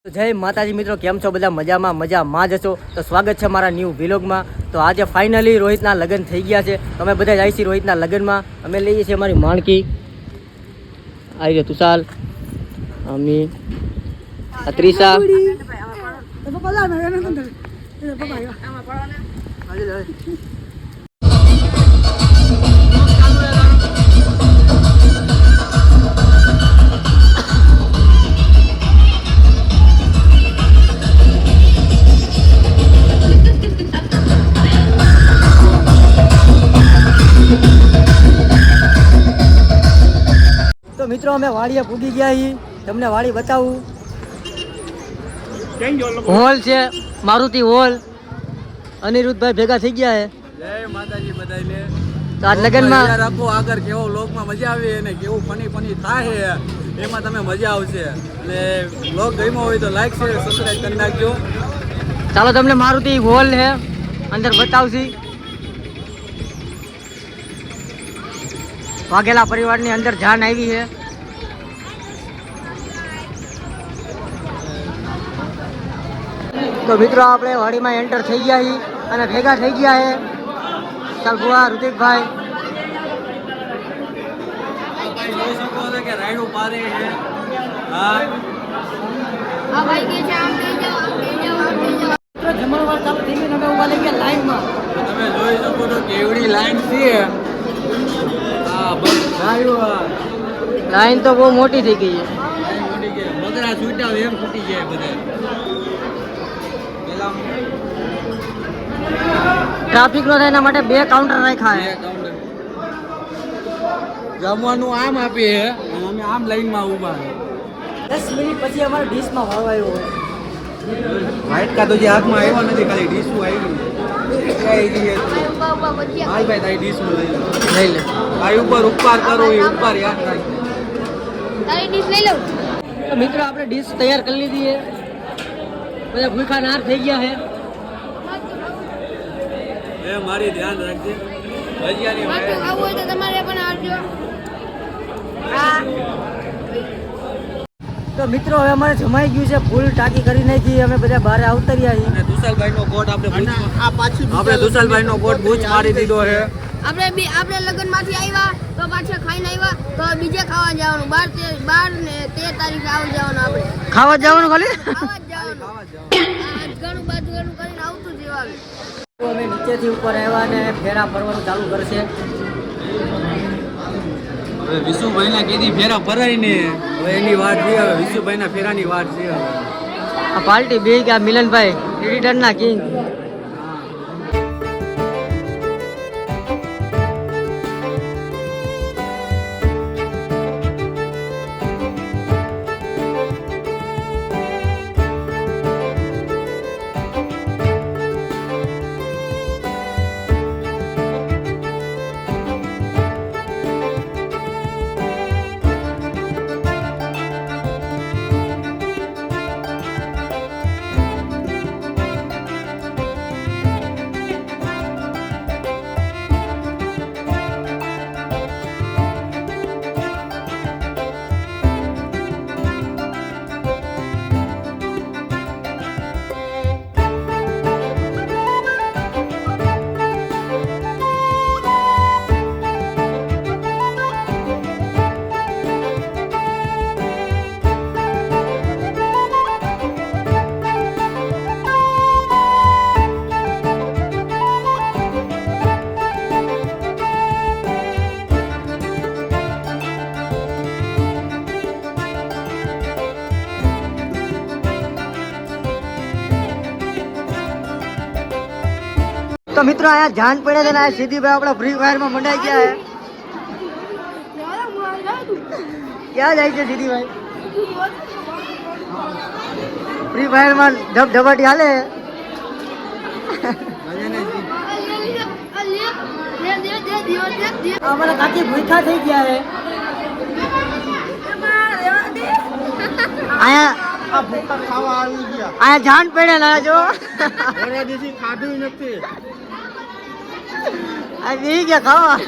જય માતાજી મિત્રો, કેમ છો બધા? મજામાં જશો તો સ્વાગત છે મારા ન્યૂ વ્લોગમાં। તો આજે ફાઇનલી રોહિતના લગ્ન થઈ ગયા છે, તો અમે બધા જઈએ છીએ રોહિતના લગ્નમાં। અમે લઈએ છીએ અમારી માણકી, આવી રે તુષાલ, અમી, ત્રિષા। તો મિત્રો અમે વાડીએ પૂગી ગયા છીએ, તમને વાડી બતાવું। હોલ છે મારુતિ હોલ, અનિરુદ્ધભાઈ ભેગા થઈ ગયા છે। જય માતાજી બધાને। તો આજ લગનમાં રાખો આગળ કેવો વ્લોગમાં મજા આવી અને કેવું ફની થાય એમાં તમે મજા આવશે। અને વ્લોગ ગમ્યો હોય તો લાઈક શેર સબસ્ક્રાઇબ કરી નાખજો। ચાલો તમને મારુતિ હોલ છે અંદર બતાવશી। વાઘેલા પરિવારની અંદર જાન આવી છે। તો મિત્રો આપણે વાડીમાં એન્ટર થઈ ગયા છીએ અને ભેગા થઈ ગયા છે ચાલ બુઆ, ઋતિકભાઈ। જોઈ શકો છો કે રાયડું પારે છે। હા ભાઈ કે છે આમ થઈ જાઓ, આમ થઈ જાઓ, આમ થઈ જાઓ। જમણવાર ચાલુ થઈ ગઈ, અમે ઉભા થઈ ગયા લાઈનમાં। તમે જોઈ શકો છો કેવડી લાઈન છે। હા બસ લાઈન તો બહુ મોટી થઈ ગઈ છે। બગડા છૂટ્યા એમ છૂટી જાય બધા। ટ્રાફિક નો થાય એના માટે બે કાઉન્ટર રાખ્યા છે। જમવાનું આમ આપીએ અને અમે આમ લાઈનમાં ઊભા 10 મિનિટ પછી અમારે ડીશમાં ભાવ આવ્યો હોય। વ્હાઈટ કા તો જે હાથમાં આવ્યો નથી, ખાલી ડીશું આવ્યું। હાલ ભાઈ તારી ડીશમાં લઈ લઈ લે। ભાઈ ઉપર ઉપકાર કરો, એ ઉપકાર યાદ રાખજો। તારી ડીશ લઈ લઉં। તો મિત્રો આપણે ડીશ તૈયાર કરી લીધી છે, બધા ભૂખા નાર થઈ ગયા છે। એ મારી ધ્યાન રાખજે ભજીયાની માટું ખાવું હોય તો તમારે પણ આવજો। હા તો મિત્રો હવે અમારે જમાઈ ગયું છે, ફૂલ ટાંકી કરી નાખી, અમે બધા બહાર આવતર્યા છીએ। અને તુષાલભાઈ નો કોટ આપણે તુષાલભાઈ નો કોટ બૂચ મારી દીધો છે। આપણે લગ્ન માંથી આવ્યા તો પાછા ખાઈને આવ્યા તો બીજે ખાવા જવાનું, 12 ને 13 તારીખે આવી જવાનું। આપણે ખાવા જવાનું ખાલી ખાવા જ જવાનું, ઘણું બધું કરીને આવતું જવાનું। તો અમે નીચેથી ઉપર આવ્યા ને ફેરા ફરવાનું ચાલુ કરશે। હવે વિશુભાઈ ના કીધી ફેરા ફરાય ને, હવે એની વાત છે। હવે વિશુભાઈ ના ફેરાની વાત છે। આ પાર્ટી બે ગયા મિલનભાઈ એડિટર ના કિંગ। તો મિત્રો અહીંયા જાન પડે છે ને આ સીધીભાઈ આપણા ફ્રી ફાયરમાં મંડાઈ ગયા છે। ક્યાં જાય છે સીધીભાઈ? ફ્રી ફાયરમાં ધબધબાટી હાલે। અમારા કાકી ભૂખા થઈ ગયા છે। અહીંયા જાન પડે ના જો ખાધું નથી। આ બી ગયા ખાવા।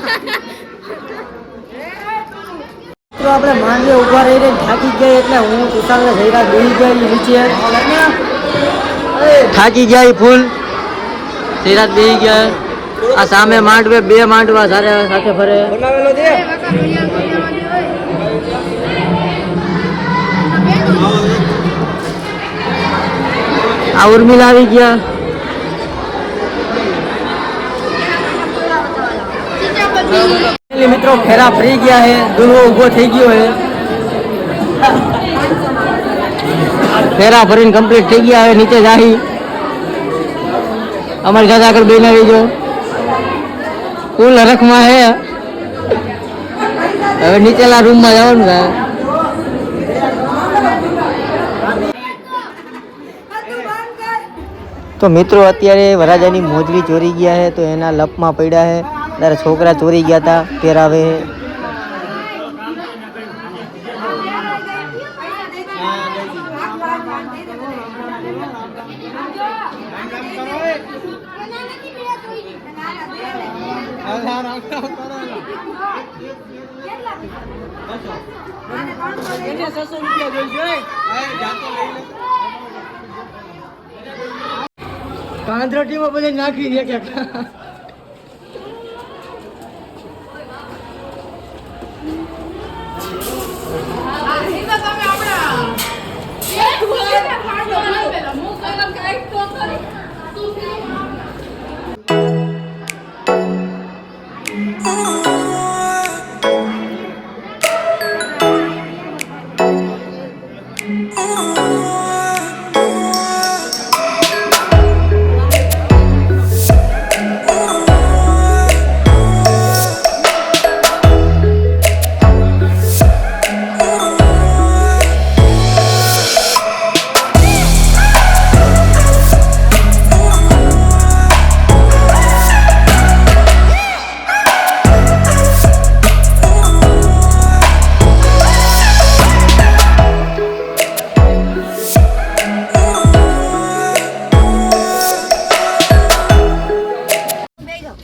તો આપણે માંડવે ઊભા રહીને થાકી ગયા એટલે હું તુષારને જઈરા બેસી ગઈ નીચે થાકી ગયા ફૂલ જઈરાત બેસી ગયા આ સામે માંડવે બે માંડવા સાથે ફરે બનાવેલો છે આ ઉર્મિલા આવી ગયા મિત્રો ફેરા ફરી ગયા છે દુલ્હો ઊભો થઈ ગયો છે ફેરા ફરીને કમ્પ્લીટ થઈ ગયા હવે નીચે જાહી અમારી સાથે આગળ બેન આવી જો ફૂલ હરખમાં હે હવે નીચેલા રૂમમાં જવાનું છે તો મિત્રો અત્યારે વરાજાની મોજડી ચોરી ગયા છે તો એના લપમાં પડ્યા છે ત્યારે છોકરા ચોરી ગયા હતા પહેરાવે કાંધરટીમાં બધે નાખી દે કે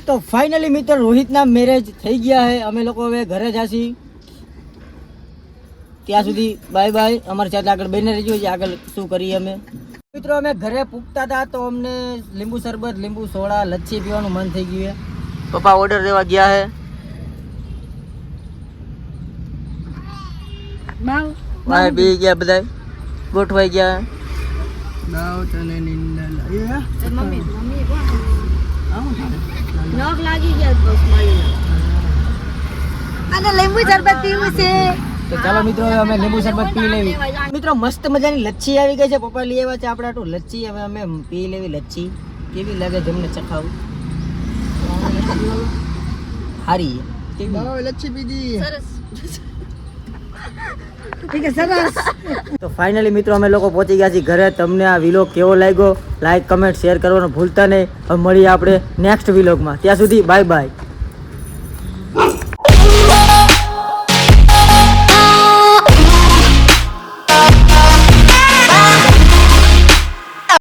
તો ફાઇનલી મિત્ર રોહિતના મેરેજ થઈ ગયા છે અમે લોકો હવે ઘરે જાશી ત્યાં સુધી બાય બાય અમારી સાથે આગળ બને રહેજો આગળ શું કરીએ અમે મિત્રો અમે ઘરે પૂગતા હતા તો અમને લીંબુ શરબત લીંબુ સોડા લચ્છી પીવાનું મન થઈ ગયું છે પપ્પા ઓર્ડર દેવા ગયા છે બાય બી ગયા બધા ગોઠવાઈ ગયા નોક લાગી ગયા બસ મારી અને લીંબુ શરબત પીવું છે તો ચાલો મિત્રો હવે અમે લીંબુ શરબત પી લેવી મિત્રો મસ્ત મજાની લચ્છી આવી ગઈ છે પપ્પા લઈ આવ્યા છે આપણે આટલું લચ્છી હવે અમે પી લેવી લચ્છી કેવી લાગે જમને ચખાવું હારી લચ્છી પીધી સરસ ઠીક છે સરસ તો ફાઇનલી મિત્રો અમે લોકો પહોંચી ગયા છીએ ઘરે તમને આ વિલોગ કેવો લાગ્યો લાઈક કમેન્ટ શેર કરવાનું ભૂલતા નહીં હવે મળીએ આપણે નેક્સ્ટ વિલોગમાં ત્યાં સુધી બાય બાય